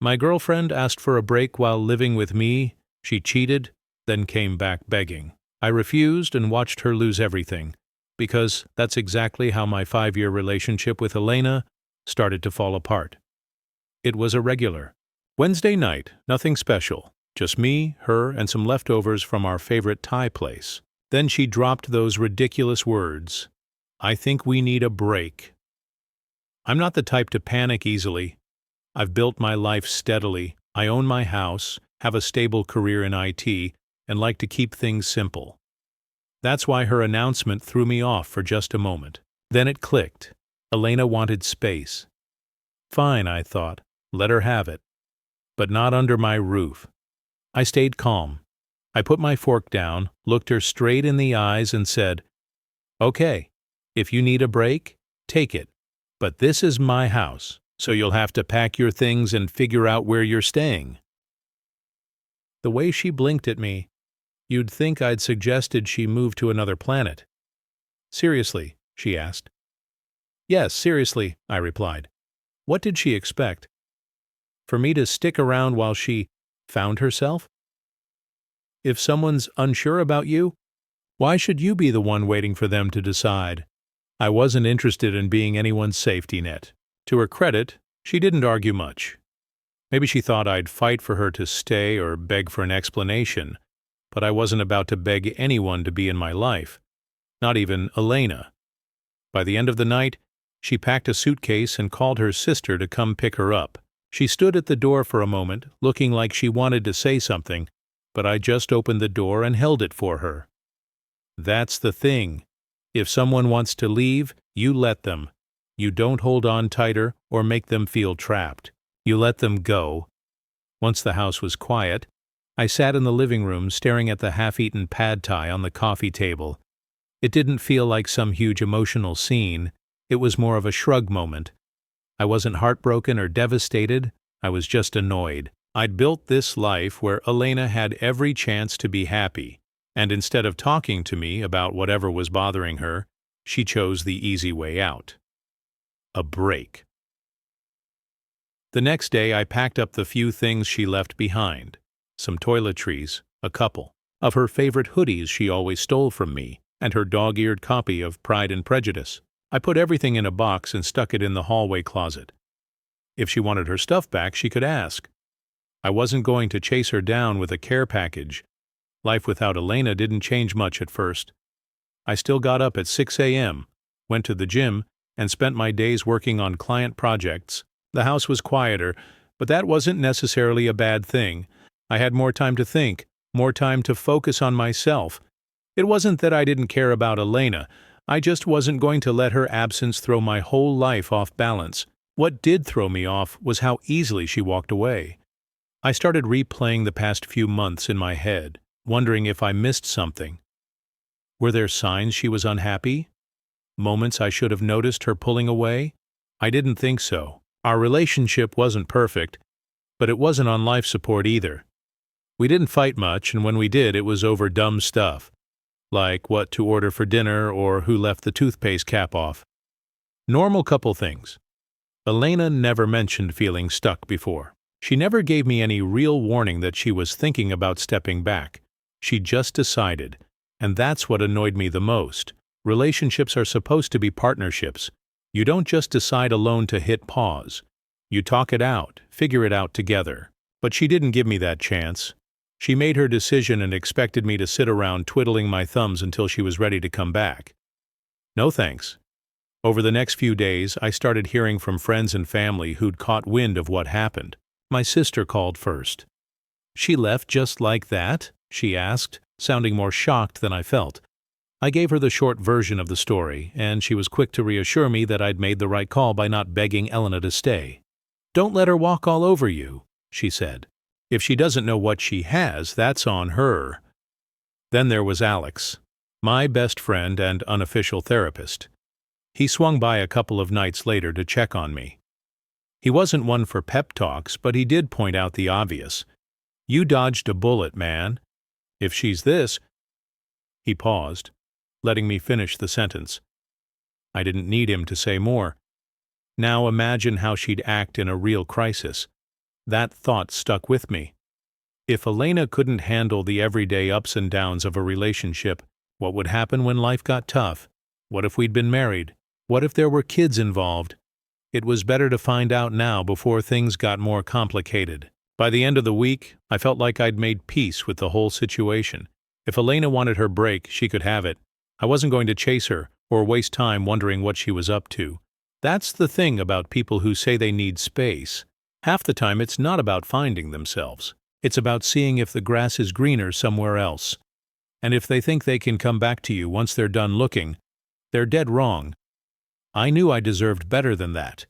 My girlfriend asked for a break while living with me. She cheated, then came back begging. I refused and watched her lose everything, because that's exactly how my 5-year relationship with Elena started to fall apart. It was irregular. Wednesday night, nothing special, just me, her, and some leftovers from our favorite Thai place. Then she dropped those ridiculous words, "I think we need a break." I'm not the type to panic easily. I've built my life steadily, I own my house, have a stable career in IT, and like to keep things simple. That's why her announcement threw me off for just a moment. Then it clicked. Elena wanted space. Fine, I thought, let her have it. But not under my roof. I stayed calm. I put my fork down, looked her straight in the eyes, and said, "Okay, if you need a break, take it. But this is my house, so you'll have to pack your things and figure out where you're staying." The way she blinked at me, you'd think I'd suggested she move to another planet. "Seriously?" she asked. "Yes, seriously," I replied. What did she expect? For me to stick around while she found herself? If someone's unsure about you, why should you be the one waiting for them to decide? I wasn't interested in being anyone's safety net. To her credit, she didn't argue much. Maybe she thought I'd fight for her to stay or beg for an explanation, but I wasn't about to beg anyone to be in my life, not even Elena. By the end of the night, she packed a suitcase and called her sister to come pick her up. She stood at the door for a moment, looking like she wanted to say something, but I just opened the door and held it for her. That's the thing. If someone wants to leave, you let them. You don't hold on tighter or make them feel trapped. You let them go. Once the house was quiet, I sat in the living room staring at the half-eaten pad thai on the coffee table. It didn't feel like some huge emotional scene. It was more of a shrug moment. I wasn't heartbroken or devastated. I was just annoyed. I'd built this life where Elena had every chance to be happy, and instead of talking to me about whatever was bothering her, she chose the easy way out. A break. The next day I packed up the few things she left behind. Some toiletries, a couple of her favorite hoodies she always stole from me, and her dog-eared copy of Pride and Prejudice. I put everything in a box and stuck it in the hallway closet. If she wanted her stuff back, she could ask. I wasn't going to chase her down with a care package. Life without Elena didn't change much at first. I still got up at 6 a.m., went to the gym, and spent my days working on client projects. The house was quieter, but that wasn't necessarily a bad thing. I had more time to think, more time to focus on myself. It wasn't that I didn't care about Elena. I just wasn't going to let her absence throw my whole life off balance. What did throw me off was how easily she walked away. I started replaying the past few months in my head, wondering if I missed something. Were there signs she was unhappy? Moments I should have noticed her pulling away? I didn't think so. Our relationship wasn't perfect, but it wasn't on life support either. We didn't fight much, and when we did, it was over dumb stuff, like what to order for dinner or who left the toothpaste cap off. Normal couple things. Elena never mentioned feeling stuck before. She never gave me any real warning that she was thinking about stepping back. She just decided, and that's what annoyed me the most. Relationships are supposed to be partnerships. You don't just decide alone to hit pause. You talk it out, figure it out together. But she didn't give me that chance. She made her decision and expected me to sit around twiddling my thumbs until she was ready to come back. No thanks. Over the next few days, I started hearing from friends and family who'd caught wind of what happened. My sister called first. "She left just like that?" she asked, sounding more shocked than I felt. I gave her the short version of the story, and she was quick to reassure me that I'd made the right call by not begging Elena to stay. "Don't let her walk all over you," she said. "If she doesn't know what she has, that's on her." Then there was Alex, my best friend and unofficial therapist. He swung by a couple of nights later to check on me. He wasn't one for pep talks, but he did point out the obvious. "You dodged a bullet, man. If she's this—" He paused, letting me finish the sentence. I didn't need him to say more. Now imagine how she'd act in a real crisis. That thought stuck with me. If Elena couldn't handle the everyday ups and downs of a relationship, what would happen when life got tough? What if we'd been married? What if there were kids involved? It was better to find out now before things got more complicated. By the end of the week, I felt like I'd made peace with the whole situation. If Elena wanted her break, she could have it. I wasn't going to chase her or waste time wondering what she was up to. That's the thing about people who say they need space. Half the time it's not about finding themselves. It's about seeing if the grass is greener somewhere else. And if they think they can come back to you once they're done looking, they're dead wrong. I knew I deserved better than that,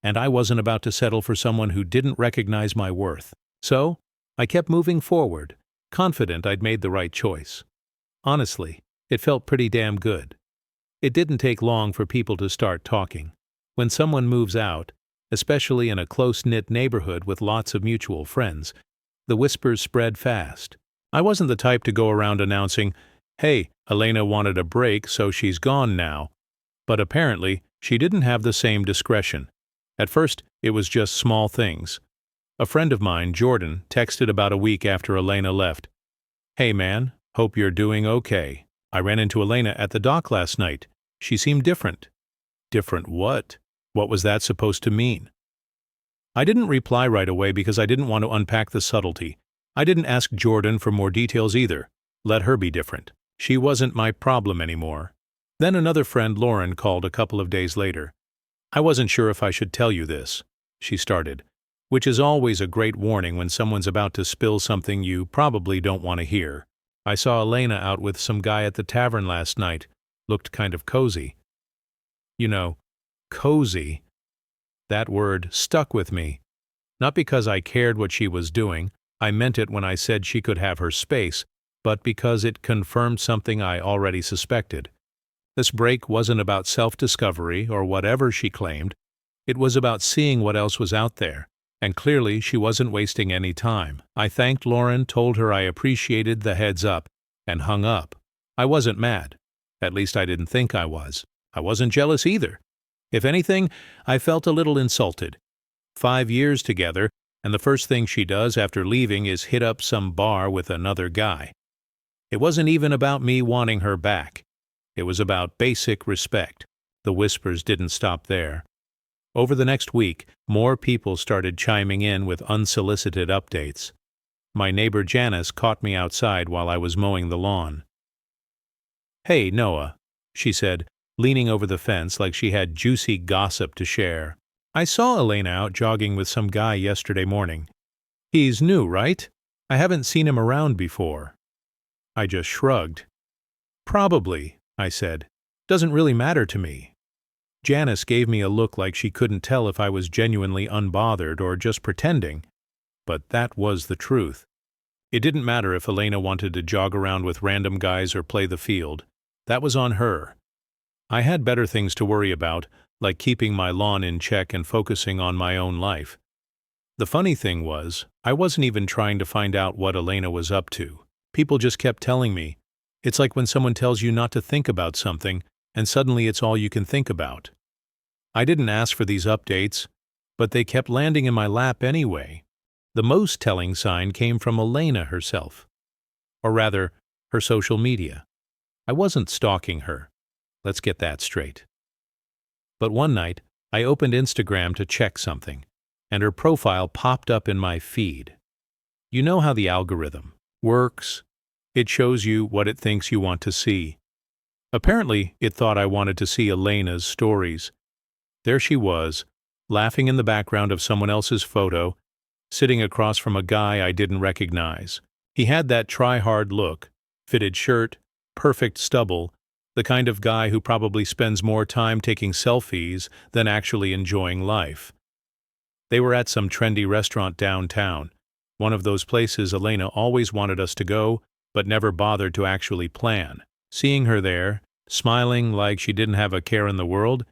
and I wasn't about to settle for someone who didn't recognize my worth. So, I kept moving forward, confident I'd made the right choice. Honestly, it felt pretty damn good. It didn't take long for people to start talking. When someone moves out, especially in a close-knit neighborhood with lots of mutual friends, the whispers spread fast. I wasn't the type to go around announcing, "Hey, Elena wanted a break, so she's gone now." But apparently, she didn't have the same discretion. At first, it was just small things. A friend of mine, Jordan, texted about a week after Elena left. "Hey man, hope you're doing okay. I ran into Elena at the dock last night. She seemed different." Different what? What was that supposed to mean? I didn't reply right away because I didn't want to unpack the subtlety. I didn't ask Jordan for more details either. Let her be different. She wasn't my problem anymore. Then another friend, Lauren, called a couple of days later. "I wasn't sure if I should tell you this," she started, which is always a great warning when someone's about to spill something you probably don't want to hear. "I saw Elena out with some guy at the tavern last night. Looked kind of cozy." You know, cozy. That word stuck with me. Not because I cared what she was doing, I meant it when I said she could have her space, but because it confirmed something I already suspected. This break wasn't about self-discovery or whatever she claimed. It was about seeing what else was out there, and clearly she wasn't wasting any time. I thanked Lauren, told her I appreciated the heads up, and hung up. I wasn't mad. At least I didn't think I was. I wasn't jealous either. If anything, I felt a little insulted. 5 years together, and the first thing she does after leaving is hit up some bar with another guy. It wasn't even about me wanting her back. It was about basic respect. The whispers didn't stop there. Over the next week, more people started chiming in with unsolicited updates. My neighbor Janice caught me outside while I was mowing the lawn. "Hey, Noah," she said, leaning over the fence like she had juicy gossip to share. "I saw Elena out jogging with some guy yesterday morning. He's new, right? I haven't seen him around before." I just shrugged. "Probably," I said. "Doesn't really matter to me." Janice gave me a look like she couldn't tell if I was genuinely unbothered or just pretending, but that was the truth. It didn't matter if Elena wanted to jog around with random guys or play the field. That was on her. I had better things to worry about, like keeping my lawn in check and focusing on my own life. The funny thing was, I wasn't even trying to find out what Elena was up to. People just kept telling me. It's like when someone tells you not to think about something, and suddenly it's all you can think about. I didn't ask for these updates, but they kept landing in my lap anyway. The most telling sign came from Elena herself. Or rather, her social media. I wasn't stalking her. Let's get that straight. But one night, I opened Instagram to check something, and her profile popped up in my feed. You know how the algorithm works. It shows you what it thinks you want to see. Apparently, it thought I wanted to see Elena's stories. There she was, laughing in the background of someone else's photo, sitting across from a guy I didn't recognize. He had that try-hard look, fitted shirt, perfect stubble, the kind of guy who probably spends more time taking selfies than actually enjoying life. They were at some trendy restaurant downtown, one of those places Elena always wanted us to go, but never bothered to actually plan. Seeing her there, smiling like she didn't have a care in the world,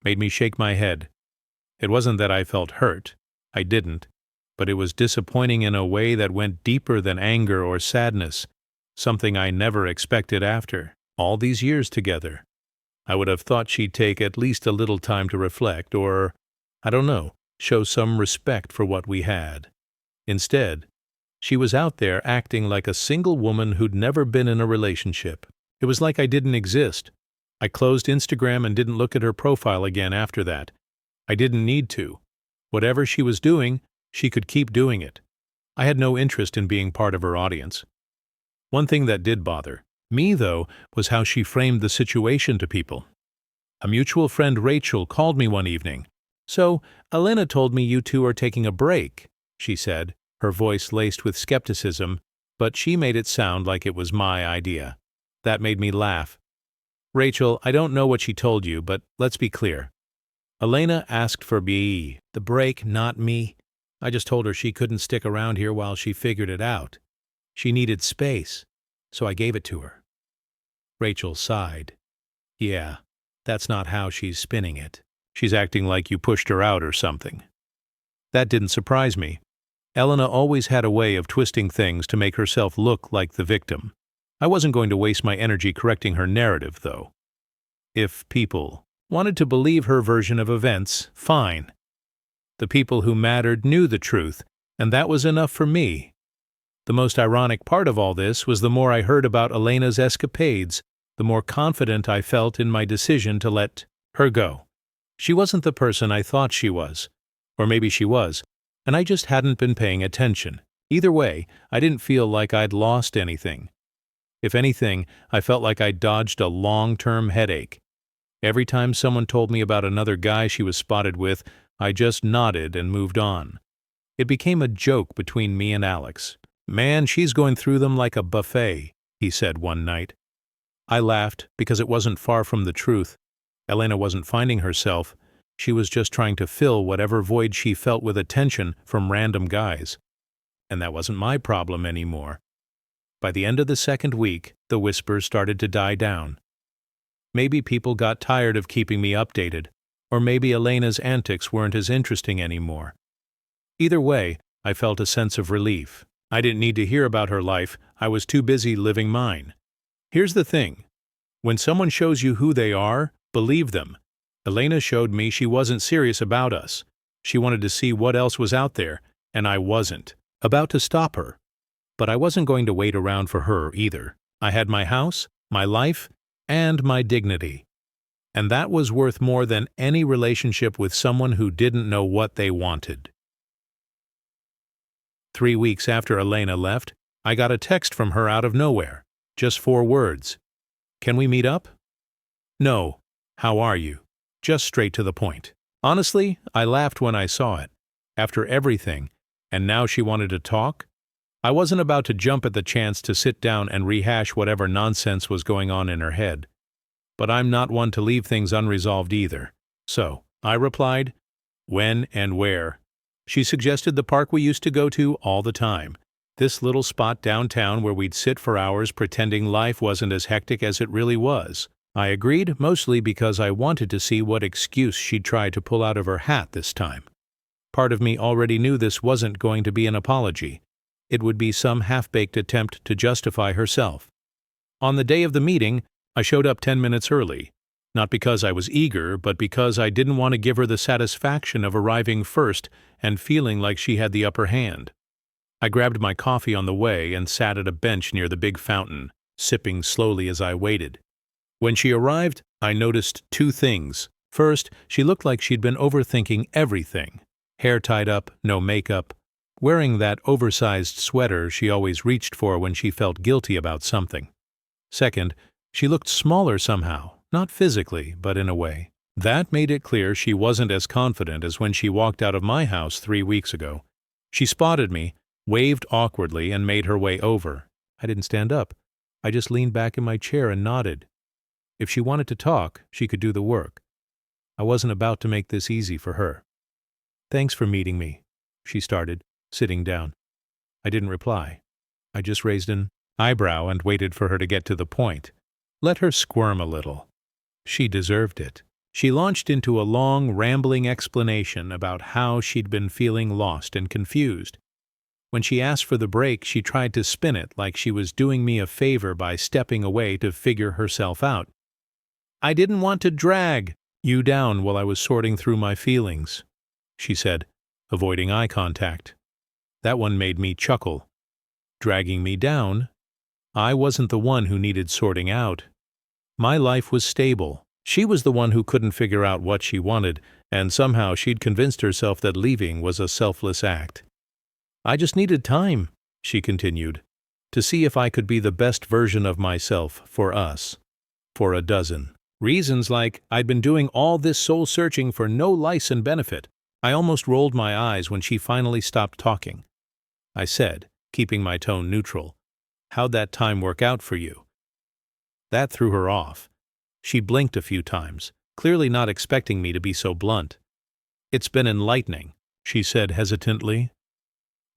made me shake my head. It wasn't that I felt hurt. I didn't. But it was disappointing in a way that went deeper than anger or sadness, something I never expected after all these years together. I would have thought she'd take at least a little time to reflect or, I don't know, show some respect for what we had. Instead, she was out there acting like a single woman who'd never been in a relationship. It was like I didn't exist. I closed Instagram and didn't look at her profile again after that. I didn't need to. Whatever she was doing, she could keep doing it. I had no interest in being part of her audience. One thing that did bother me, though, was how she framed the situation to people. A mutual friend, Rachel, called me one evening. "So, Elena told me you two are taking a break," she said, her voice laced with skepticism, but she made it sound like it was my idea. That made me laugh. "Rachel, I don't know what she told you, but let's be clear. Elena asked for the break, not me. I just told her she couldn't stick around here while she figured it out. She needed space, so I gave it to her." Rachel sighed. "Yeah, that's not how she's spinning it. She's acting like you pushed her out or something." That didn't surprise me. Elena always had a way of twisting things to make herself look like the victim. I wasn't going to waste my energy correcting her narrative, though. If people wanted to believe her version of events, fine. The people who mattered knew the truth, and that was enough for me. The most ironic part of all this was the more I heard about Elena's escapades, the more confident I felt in my decision to let her go. She wasn't the person I thought she was. Or maybe she was, and I just hadn't been paying attention. Either way, I didn't feel like I'd lost anything. If anything, I felt like I'd dodged a long-term headache. Every time someone told me about another guy she was spotted with, I just nodded and moved on. It became a joke between me and Alex. "Man, she's going through them like a buffet," he said one night. I laughed because it wasn't far from the truth. Elena wasn't finding herself. She was just trying to fill whatever void she felt with attention from random guys. And that wasn't my problem anymore. By the end of the second week, the whispers started to die down. Maybe people got tired of keeping me updated, or maybe Elena's antics weren't as interesting anymore. Either way, I felt a sense of relief. I didn't need to hear about her life. I was too busy living mine. Here's the thing. When someone shows you who they are, believe them. Elena showed me she wasn't serious about us. She wanted to see what else was out there, and I wasn't about to stop her. But I wasn't going to wait around for her either. I had my house, my life, and my dignity. And that was worth more than any relationship with someone who didn't know what they wanted. 3 weeks after Elena left, I got a text from her out of nowhere. Just 4 words. "Can we meet up?" "No. How are you?" Just straight to the point. Honestly, I laughed when I saw it. After everything, and now she wanted to talk? I wasn't about to jump at the chance to sit down and rehash whatever nonsense was going on in her head. But I'm not one to leave things unresolved either. So, I replied, "When and where?" She suggested the park we used to go to all the time. This little spot downtown where we'd sit for hours pretending life wasn't as hectic as it really was. I agreed, mostly because I wanted to see what excuse she'd try to pull out of her hat this time. Part of me already knew this wasn't going to be an apology. It would be some half-baked attempt to justify herself. On the day of the meeting, I showed up 10 minutes early. Not because I was eager, but because I didn't want to give her the satisfaction of arriving first and feeling like she had the upper hand. I grabbed my coffee on the way and sat at a bench near the big fountain, sipping slowly as I waited. When she arrived, I noticed 2 things. First, she looked like she'd been overthinking everything. Hair tied up, no makeup, wearing that oversized sweater she always reached for when she felt guilty about something. Second, she looked smaller somehow, not physically, but in a way. That made it clear she wasn't as confident as when she walked out of my house 3 weeks ago. She spotted me, waved awkwardly, and made her way over. I didn't stand up. I just leaned back in my chair and nodded. If she wanted to talk, she could do the work. I wasn't about to make this easy for her. "Thanks for meeting me," she started, sitting down. I didn't reply. I just raised an eyebrow and waited for her to get to the point. Let her squirm a little. She deserved it. She launched into a long, rambling explanation about how she'd been feeling lost and confused. When she asked for the break, she tried to spin it like she was doing me a favor by stepping away to figure herself out. "I didn't want to drag you down while I was sorting through my feelings," she said, avoiding eye contact. That one made me chuckle. Dragging me down? I wasn't the one who needed sorting out. My life was stable. She was the one who couldn't figure out what she wanted, and somehow she'd convinced herself that leaving was a selfless act. I just needed time, she continued, to see if I could be the best version of myself for us. For a dozen reasons, like I'd been doing all this soul-searching for no lice and benefit. I almost rolled my eyes when she finally stopped talking. I said, keeping my tone neutral, "How'd that time work out for you?" That threw her off. She blinked a few times, clearly not expecting me to be so blunt. "It's been enlightening," she said hesitantly.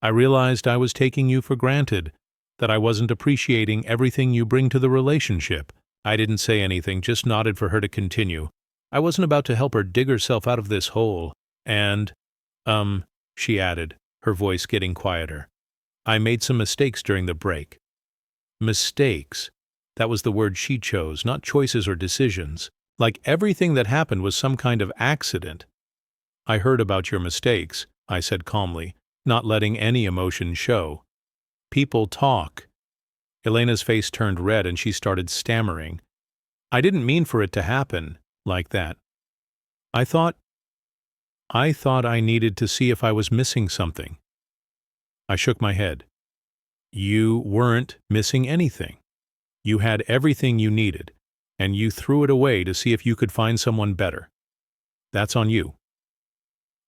"I realized I was taking you for granted, that I wasn't appreciating everything you bring to the relationship." I didn't say anything, just nodded for her to continue. I wasn't about to help her dig herself out of this hole. And, she added, her voice getting quieter, "I made some mistakes during the break." Mistakes. That was the word she chose, not choices or decisions. Like everything that happened was some kind of accident. "I heard about your mistakes," I said calmly, not letting any emotion show. "People talk." Elena's face turned red and she started stammering. "I didn't mean for it to happen like that. I thought I needed to see if I was missing something." I shook my head. "You weren't missing anything. You had everything you needed, and you threw it away to see if you could find someone better. That's on you."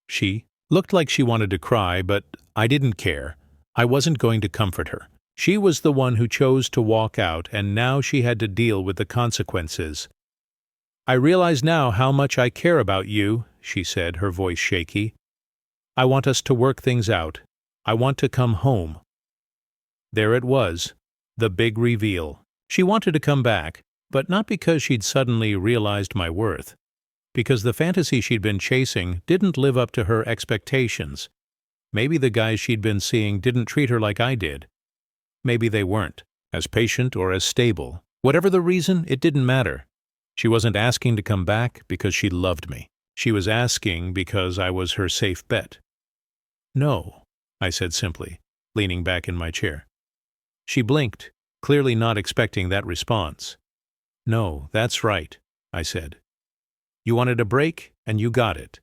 She looked like she wanted to cry, but I didn't care. I wasn't going to comfort her. She was the one who chose to walk out, and now she had to deal with the consequences. "I realize now how much I care about you," she said, her voice shaky. "I want us to work things out. I want to come home." There it was, the big reveal. She wanted to come back, but not because she'd suddenly realized my worth. Because the fantasy she'd been chasing didn't live up to her expectations. Maybe the guys she'd been seeing didn't treat her like I did. Maybe they weren't as patient or as stable. Whatever the reason, it didn't matter. She wasn't asking to come back because she loved me. She was asking because I was her safe bet. "No," I said simply, leaning back in my chair. She blinked, clearly not expecting that response. "No, that's right," I said. "You wanted a break, and you got it.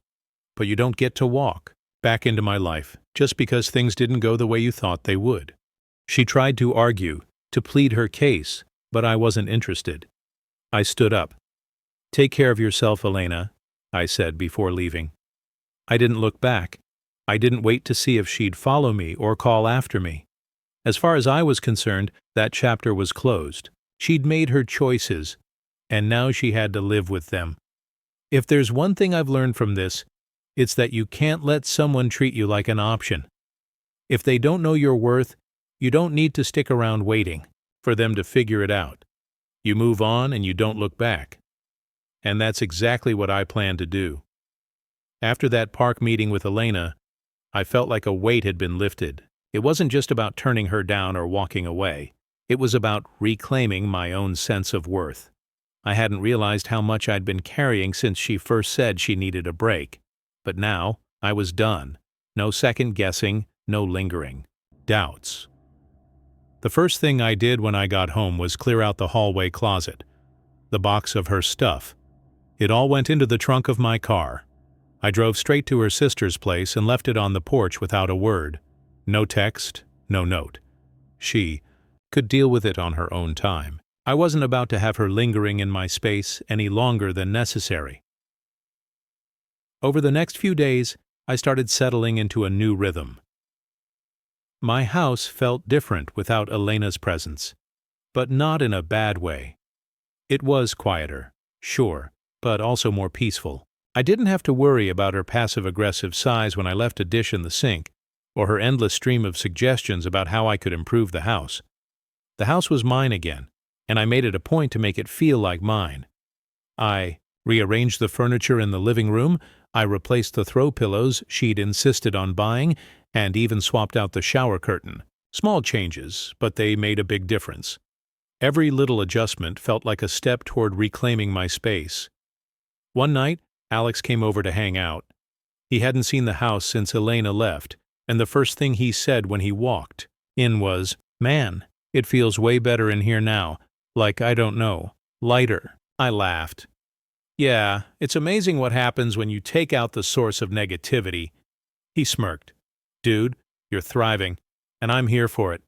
But you don't get to walk back into my life just because things didn't go the way you thought they would." She tried to argue, to plead her case, but I wasn't interested. I stood up. "Take care of yourself, Elena," I said before leaving. I didn't look back. I didn't wait to see if she'd follow me or call after me. As far as I was concerned, that chapter was closed. She'd made her choices, and now she had to live with them. If there's one thing I've learned from this, it's that you can't let someone treat you like an option. If they don't know your worth, you don't need to stick around waiting for them to figure it out. You move on and you don't look back. And that's exactly what I plan to do. After that park meeting with Elena, I felt like a weight had been lifted. It wasn't just about turning her down or walking away. It was about reclaiming my own sense of worth. I hadn't realized how much I'd been carrying since she first said she needed a break. But now, I was done. No second guessing, no lingering doubts. The first thing I did when I got home was clear out the hallway closet. The box of her stuff. It all went into the trunk of my car. I drove straight to her sister's place and left it on the porch without a word. No text, no note. She could deal with it on her own time. I wasn't about to have her lingering in my space any longer than necessary. Over the next few days, I started settling into a new rhythm. My house felt different without Elena's presence, but not in a bad way. It was quieter, sure, but also more peaceful. I didn't have to worry about her passive-aggressive sighs when I left a dish in the sink, or her endless stream of suggestions about how I could improve the house. The house was mine again, and I made it a point to make it feel like mine. I rearranged the furniture in the living room, I replaced the throw pillows she'd insisted on buying, and even swapped out the shower curtain. Small changes, but they made a big difference. Every little adjustment felt like a step toward reclaiming my space. One night, Alex came over to hang out. He hadn't seen the house since Elena left, and the first thing he said when he walked in was, "Man, it feels way better in here now. Like, I don't know, lighter." I laughed. "Yeah, it's amazing what happens when you take out the source of negativity." He smirked. "Dude, you're thriving, and I'm here for it.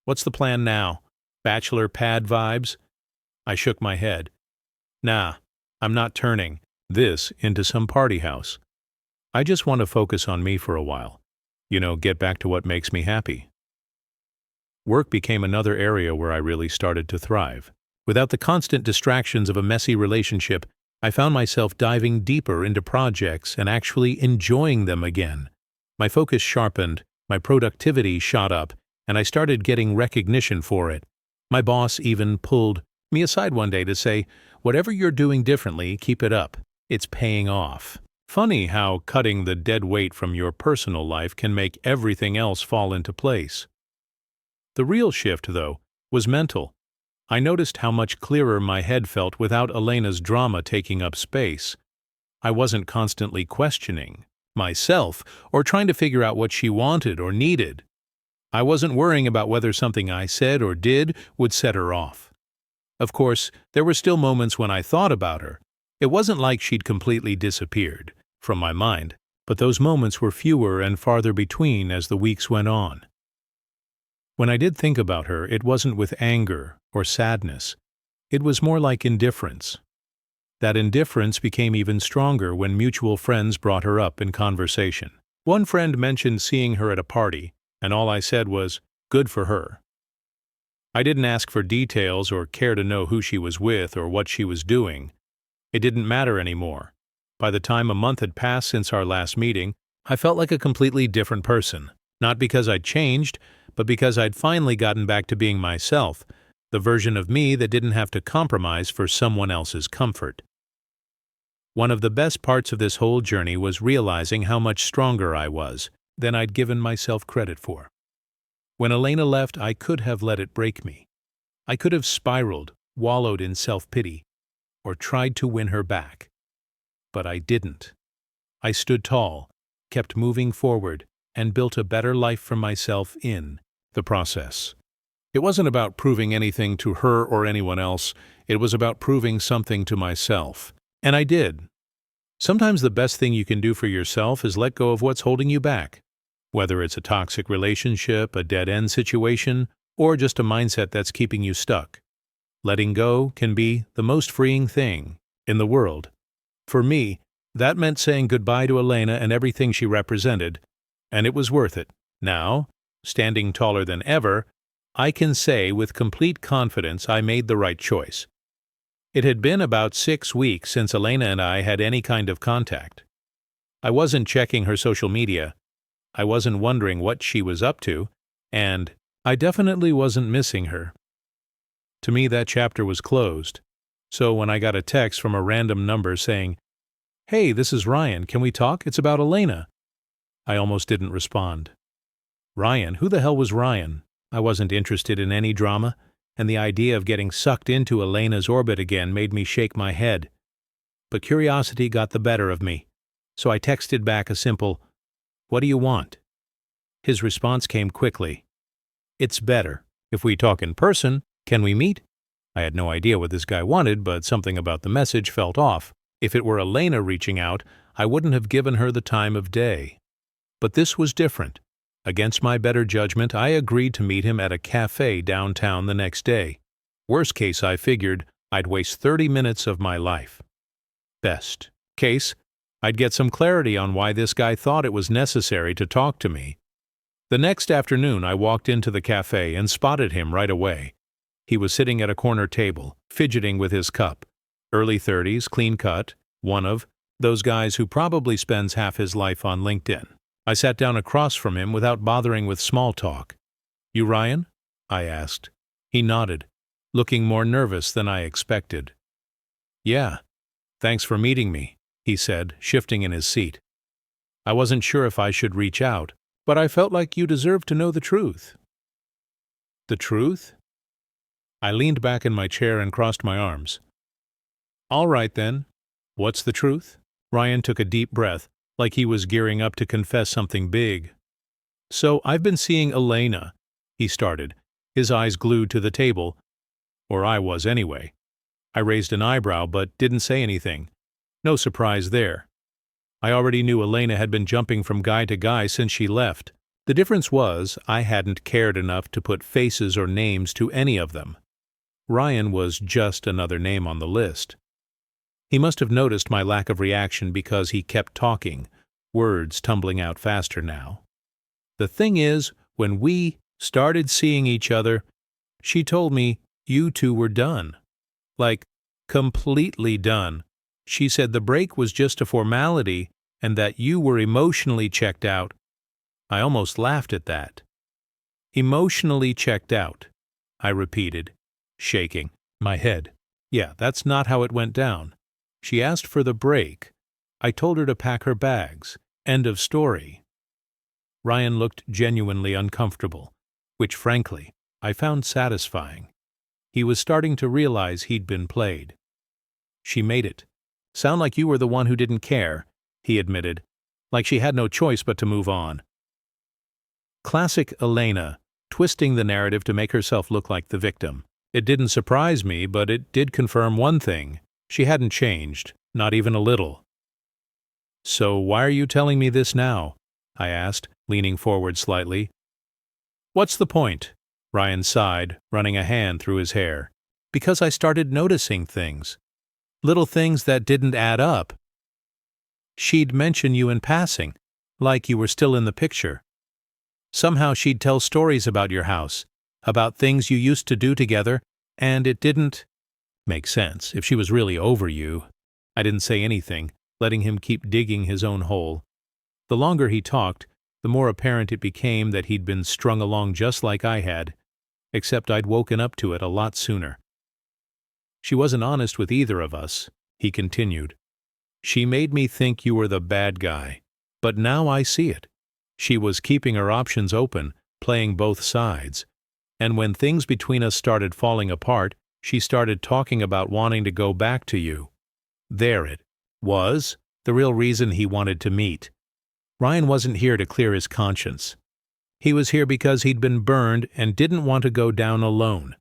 What's the plan now? Bachelor pad vibes?" I shook my head. "Nah, I'm not turning this into some party house. I just want to focus on me for a while. Get back to what makes me happy." Work became another area where I really started to thrive. Without the constant distractions of a messy relationship, I found myself diving deeper into projects and actually enjoying them again. My focus sharpened, my productivity shot up, and I started getting recognition for it. My boss even pulled me aside one day to say, "Whatever you're doing differently, keep it up. It's paying off." Funny how cutting the dead weight from your personal life can make everything else fall into place. The real shift, though, was mental. I noticed how much clearer my head felt without Elena's drama taking up space. I wasn't constantly questioning myself or trying to figure out what she wanted or needed. I wasn't worrying about whether something I said or did would set her off. Of course, there were still moments when I thought about her. It wasn't like she'd completely disappeared from my mind, but those moments were fewer and farther between as the weeks went on. When I did think about her, it wasn't with anger or sadness. It was more like indifference. That indifference became even stronger when mutual friends brought her up in conversation. One friend mentioned seeing her at a party, and all I said was, "Good for her." I didn't ask for details or care to know who she was with or what she was doing. It didn't matter anymore. By the time a month had passed since our last meeting, I felt like a completely different person. Not because I'd changed, but because I'd finally gotten back to being myself, the version of me that didn't have to compromise for someone else's comfort. One of the best parts of this whole journey was realizing how much stronger I was than I'd given myself credit for. When Elena left, I could have let it break me. I could have spiraled, wallowed in self-pity, or tried to win her back. But I didn't. I stood tall, kept moving forward, and built a better life for myself in the process. It wasn't about proving anything to her or anyone else. It was about proving something to myself. And I did. Sometimes the best thing you can do for yourself is let go of what's holding you back. Whether it's a toxic relationship, a dead-end situation, or just a mindset that's keeping you stuck. Letting go can be the most freeing thing in the world. For me, that meant saying goodbye to Elena and everything she represented, and it was worth it. Now, standing taller than ever, I can say with complete confidence I made the right choice. It had been about 6 weeks since Elena and I had any kind of contact. I wasn't checking her social media. I wasn't wondering what she was up to, and I definitely wasn't missing her. To me, that chapter was closed. So when I got a text from a random number saying, "Hey, this is Ryan, can we talk? It's about Elena," I almost didn't respond. Ryan? Who the hell was Ryan? I wasn't interested in any drama, and the idea of getting sucked into Elena's orbit again made me shake my head. But curiosity got the better of me, so I texted back a simple, "What do you want?" His response came quickly. "It's better. If we talk in person, can we meet?" I had no idea what this guy wanted, but something about the message felt off. If it were Elena reaching out, I wouldn't have given her the time of day. But this was different. Against my better judgment, I agreed to meet him at a cafe downtown the next day. Worst case, I figured, I'd waste 30 minutes of my life. Best case, I'd get some clarity on why this guy thought it was necessary to talk to me. The next afternoon, I walked into the cafe and spotted him right away. He was sitting at a corner table, fidgeting with his cup. Early 30s, clean-cut, one of those guys who probably spends half his life on LinkedIn. I sat down across from him without bothering with small talk. "You Ryan?" I asked. He nodded, looking more nervous than I expected. "Yeah, thanks for meeting me," he said, shifting in his seat. "I wasn't sure if I should reach out, but I felt like you deserved to know the truth." "The truth?" I leaned back in my chair and crossed my arms. "All right then. What's the truth?" Ryan took a deep breath, like he was gearing up to confess something big. So I've been seeing Elena, he started, his eyes glued to the table. Or I was anyway. I raised an eyebrow but didn't say anything. No surprise there. I already knew Elena had been jumping from guy to guy since she left. The difference was I hadn't cared enough to put faces or names to any of them. Ryan was just another name on the list. He must have noticed my lack of reaction because he kept talking, words tumbling out faster now. The thing is, when we started seeing each other, she told me you two were done. Like, completely done. She said the break was just a formality and that you were emotionally checked out. I almost laughed at that. Emotionally checked out, I repeated, shaking my head. Yeah, that's not how it went down. She asked for the break. I told her to pack her bags. End of story. Ryan looked genuinely uncomfortable, which frankly, I found satisfying. He was starting to realize he'd been played. She made it sound like you were the one who didn't care, he admitted, like she had no choice but to move on. Classic Elena, twisting the narrative to make herself look like the victim. It didn't surprise me, but it did confirm one thing. She hadn't changed, not even a little. So why are you telling me this now? I asked, leaning forward slightly. What's the point? Ryan sighed, running a hand through his hair. Because I started noticing things. Little things that didn't add up. She'd mention you in passing, like you were still in the picture. Somehow she'd tell stories about your house, about things you used to do together, and it didn't make sense if she was really over you. I didn't say anything, letting him keep digging his own hole. The longer he talked, the more apparent it became that he'd been strung along just like I had, except I'd woken up to it a lot sooner. She wasn't honest with either of us, he continued. She made me think you were the bad guy, but now I see it. She was keeping her options open, playing both sides. And when things between us started falling apart, she started talking about wanting to go back to you. There it was, the real reason he wanted to meet. Ryan wasn't here to clear his conscience. He was here because he'd been burned and didn't want to go down alone.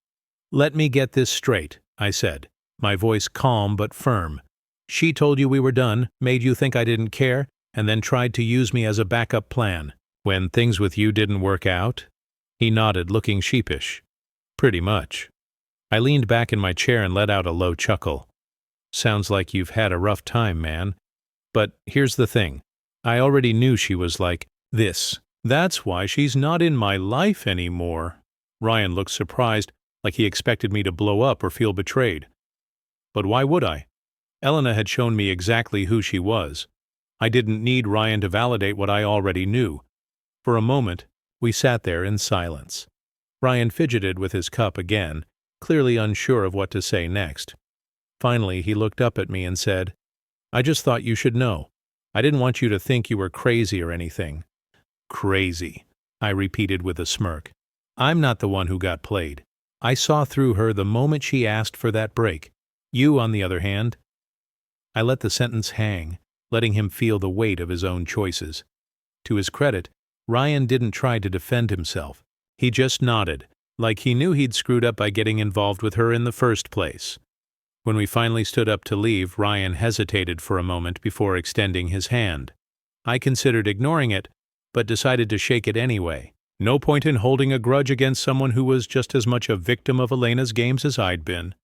Let me get this straight, I said, my voice calm but firm. She told you we were done, made you think I didn't care, and then tried to use me as a backup plan. When things with you didn't work out? He nodded, looking sheepish. Pretty much. I leaned back in my chair and let out a low chuckle. Sounds like you've had a rough time, man. But here's the thing. I already knew she was like this. That's why she's not in my life anymore. Ryan looked surprised, like he expected me to blow up or feel betrayed. But why would I? Elena had shown me exactly who she was. I didn't need Ryan to validate what I already knew. For a moment, we sat there in silence. Ryan fidgeted with his cup again, clearly unsure of what to say next. Finally, he looked up at me and said, I just thought you should know. I didn't want you to think you were crazy or anything. Crazy, I repeated with a smirk. I'm not the one who got played. I saw through her the moment she asked for that break. You, on the other hand. I let the sentence hang, letting him feel the weight of his own choices. To his credit, Ryan didn't try to defend himself. He just nodded, like he knew he'd screwed up by getting involved with her in the first place. When we finally stood up to leave, Ryan hesitated for a moment before extending his hand. I considered ignoring it, but decided to shake it anyway. No point in holding a grudge against someone who was just as much a victim of Elena's games as I'd been.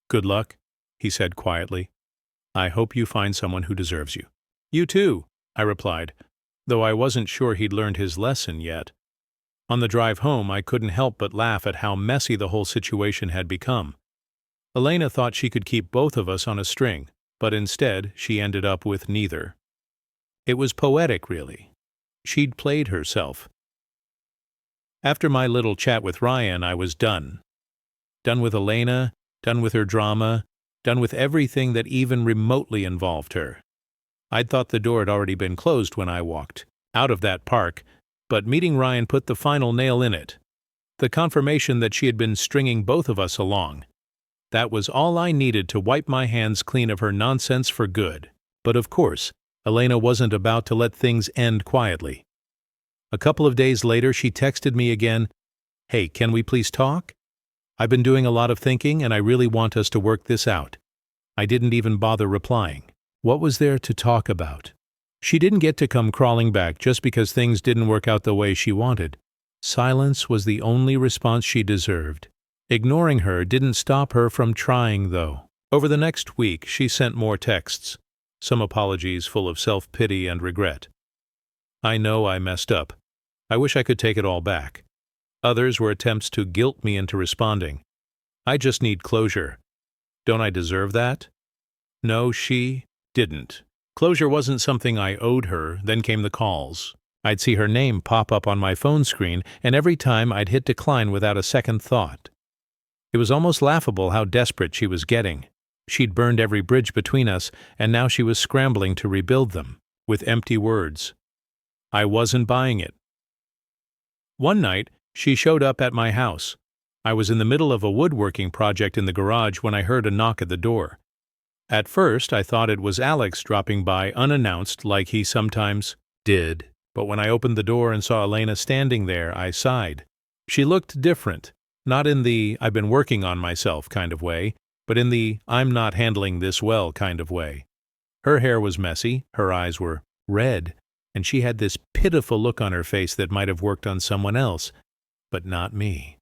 Good luck, he said quietly. I hope you find someone who deserves you. You too, I replied, though I wasn't sure he'd learned his lesson yet. On the drive home, I couldn't help but laugh at how messy the whole situation had become. Elena thought she could keep both of us on a string, but instead she ended up with neither. It was poetic, really. She'd played herself. After my little chat with Ryan, I was done. Done with Elena, done with her drama, done with everything that even remotely involved her. I'd thought the door had already been closed when I walked out of that park, but meeting Ryan put the final nail in it. The confirmation that she had been stringing both of us along. That was all I needed to wipe my hands clean of her nonsense for good. But of course, Elena wasn't about to let things end quietly. A couple of days later, she texted me again, "Hey, can we please talk? I've been doing a lot of thinking and I really want us to work this out." I didn't even bother replying. What was there to talk about? She didn't get to come crawling back just because things didn't work out the way she wanted. Silence was the only response she deserved. Ignoring her didn't stop her from trying, though. Over the next week, she sent more texts, some apologies full of self-pity and regret. "I know I messed up. I wish I could take it all back." Others were attempts to guilt me into responding. "I just need closure. Don't I deserve that?" No, she didn't. Closure wasn't something I owed her. Then came the calls. I'd see her name pop up on my phone screen, and every time I'd hit decline without a second thought. It was almost laughable how desperate she was getting. She'd burned every bridge between us, and now she was scrambling to rebuild them, with empty words. I wasn't buying it. One night, she showed up at my house. I was in the middle of a woodworking project in the garage when I heard a knock at the door. At first, I thought it was Alex dropping by unannounced like he sometimes did, but when I opened the door and saw Elena standing there, I sighed. She looked different, not in the "I've been working on myself" kind of way, but in the "I'm not handling this well" kind of way. Her hair was messy, her eyes were red, and she had this pitiful look on her face that might have worked on someone else, but not me.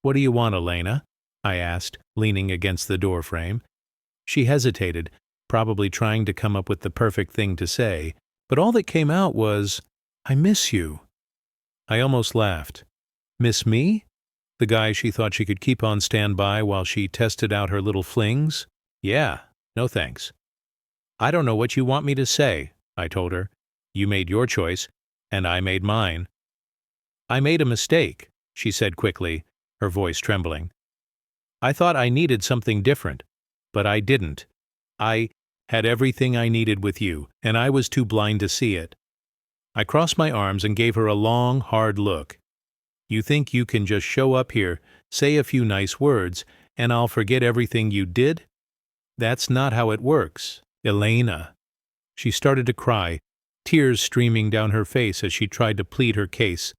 "What do you want, Elena?" I asked, leaning against the door frame. She hesitated, probably trying to come up with the perfect thing to say, but all that came out was, "I miss you." I almost laughed. Miss me? The guy she thought she could keep on standby while she tested out her little flings? Yeah, no thanks. "I don't know what you want me to say," I told her. "You made your choice, and I made mine." "I made a mistake," she said quickly, her voice trembling. "I thought I needed something different, but I didn't. I had everything I needed with you, and I was too blind to see it." I crossed my arms and gave her a long, hard look. "You think you can just show up here, say a few nice words, and I'll forget everything you did? That's not how it works, Elena." She started to cry, tears streaming down her face as she tried to plead her case.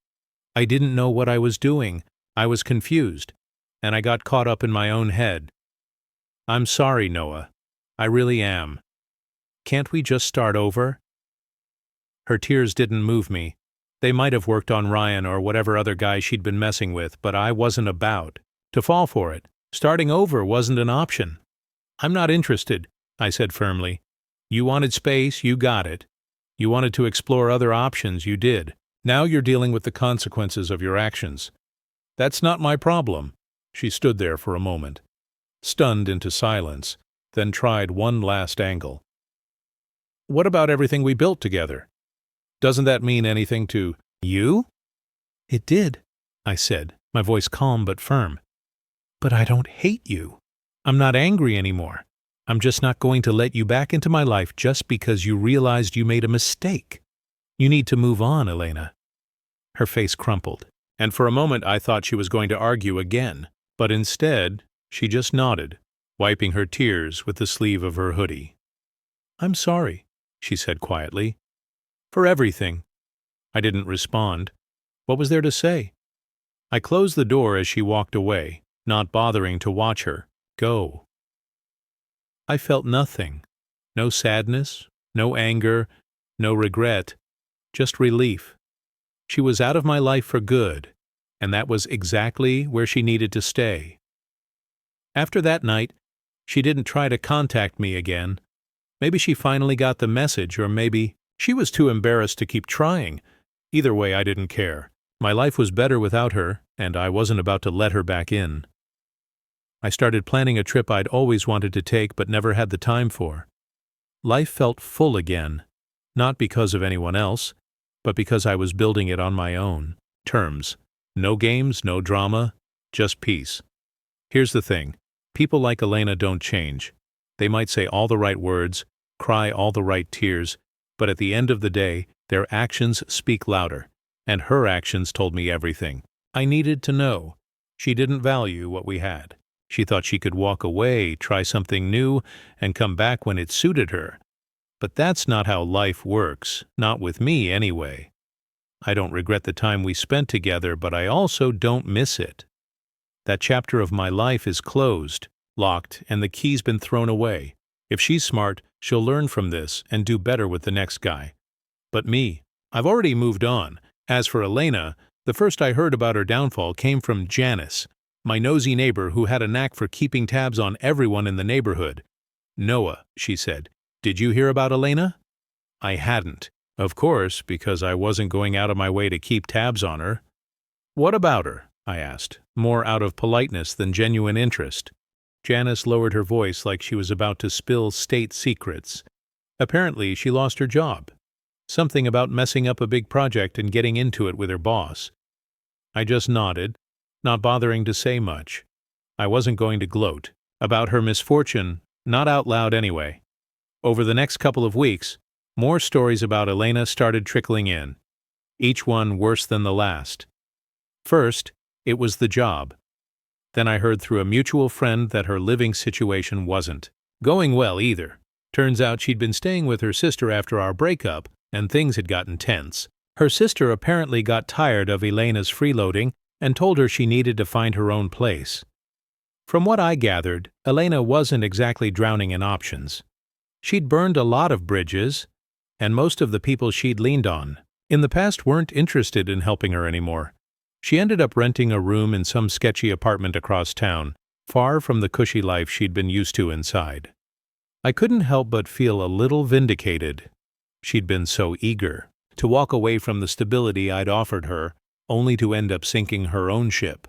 "I didn't know what I was doing. I was confused, and I got caught up in my own head. I'm sorry, Noah. I really am. Can't we just start over?" Her tears didn't move me. They might have worked on Ryan or whatever other guy she'd been messing with, but I wasn't about to fall for it. Starting over wasn't an option. "I'm not interested," I said firmly. "You wanted space, you got it. You wanted to explore other options, you did. Now you're dealing with the consequences of your actions. That's not my problem." She stood there for a moment, stunned into silence, then tried one last angle. "What about everything we built together? Doesn't that mean anything to you?" "It did," I said, my voice calm but firm. "But I don't hate you. I'm not angry anymore. I'm just not going to let you back into my life just because you realized you made a mistake. You need to move on, Elena." Her face crumpled, and for a moment I thought she was going to argue again, but instead she just nodded, wiping her tears with the sleeve of her hoodie. "I'm sorry," she said quietly. "For everything." I didn't respond. What was there to say? I closed the door as she walked away, not bothering to watch her go. I felt nothing. No sadness, no anger, no regret, just relief. She was out of my life for good, and that was exactly where she needed to stay. After that night, she didn't try to contact me again. Maybe she finally got the message, or maybe she was too embarrassed to keep trying. Either way, I didn't care. My life was better without her, and I wasn't about to let her back in. I started planning a trip I'd always wanted to take but never had the time for. Life felt full again, not because of anyone else, but because I was building it on my own terms. No games, no drama, just peace. Here's the thing. People like Elena don't change. They might say all the right words, cry all the right tears, but at the end of the day, their actions speak louder, and her actions told me everything I needed to know. She didn't value what we had. She thought she could walk away, try something new, and come back when it suited her. But that's not how life works, not with me anyway. I don't regret the time we spent together, but I also don't miss it. That chapter of my life is closed, locked, and the key's been thrown away. If she's smart, she'll learn from this and do better with the next guy. But me, I've already moved on. As for Elena, the first I heard about her downfall came from Janice, my nosy neighbor who had a knack for keeping tabs on everyone in the neighborhood. "Noah," she said, "did you hear about Elena?" I hadn't, of course, because I wasn't going out of my way to keep tabs on her. "What about her?" I asked, more out of politeness than genuine interest. Janice lowered her voice like she was about to spill state secrets. Apparently, she lost her job. Something about messing up a big project and getting into it with her boss. I just nodded, not bothering to say much. I wasn't going to gloat about her misfortune, not out loud anyway. Over the next couple of weeks, more stories about Elena started trickling in, each one worse than the last. First, it was the job. Then I heard through a mutual friend that her living situation wasn't going well either. Turns out she'd been staying with her sister after our breakup, and things had gotten tense. Her sister apparently got tired of Elena's freeloading and told her she needed to find her own place. From what I gathered, Elena wasn't exactly drowning in options. She'd burned a lot of bridges, and most of the people she'd leaned on in the past weren't interested in helping her anymore. She ended up renting a room in some sketchy apartment across town, far from the cushy life she'd been used to inside. I couldn't help but feel a little vindicated. She'd been so eager to walk away from the stability I'd offered her, only to end up sinking her own ship.